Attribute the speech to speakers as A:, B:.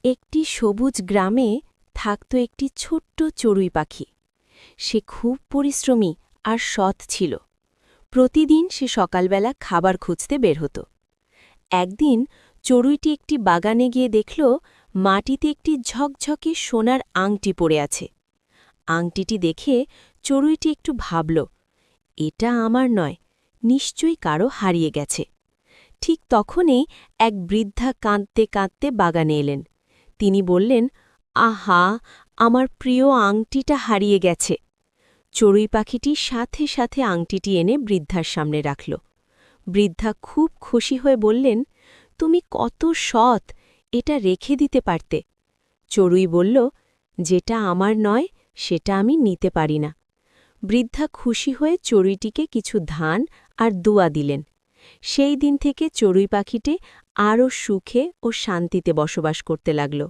A: একটি সবুজ গ্রামে থাকত একটি ছোট্ট চড়ুই পাখি। সে খুব পরিশ্রমী আর সৎ ছিল। প্রতিদিন সে সকালবেলা খাবার খুঁজতে বের হতো। একদিন চড়ুইটি একটি বাগানে গিয়ে দেখল মাটিতে একটি ঝকঝকে সোনার আংটি পড়ে আছে। আংটিটি দেখে চড়ুইটি একটু ভাবল, এটা আমার নয়, নিশ্চয়ই কারো হারিয়ে গেছে। ঠিক তখনই এক বৃদ্ধা কাঁদতে কাঁদতে বাগানে এলেন। তিনি বললেন, আহা, আমার প্রিয় আংটিটা হারিয়ে গেছে। চড়ুই পাখিটি সাথে সাথে আংটিটি এনে বৃদ্ধার সামনে রাখল। বৃদ্ধা খুব খুশি হয়ে বললেন, তুমি কত সৎ, এটা রেখে দিতে পারতে। চড়ুই বলল, যেটা আমার নয় সেটা আমি নিতে পারি না। বৃদ্ধা খুশি হয়ে চড়ুইটিকে কিছু ধান আর দুয়া দিলেন। সেই দিন থেকে চড়ুই পাখিটি আরও সুখে ও শান্তিতে বসবাস করতে লাগল।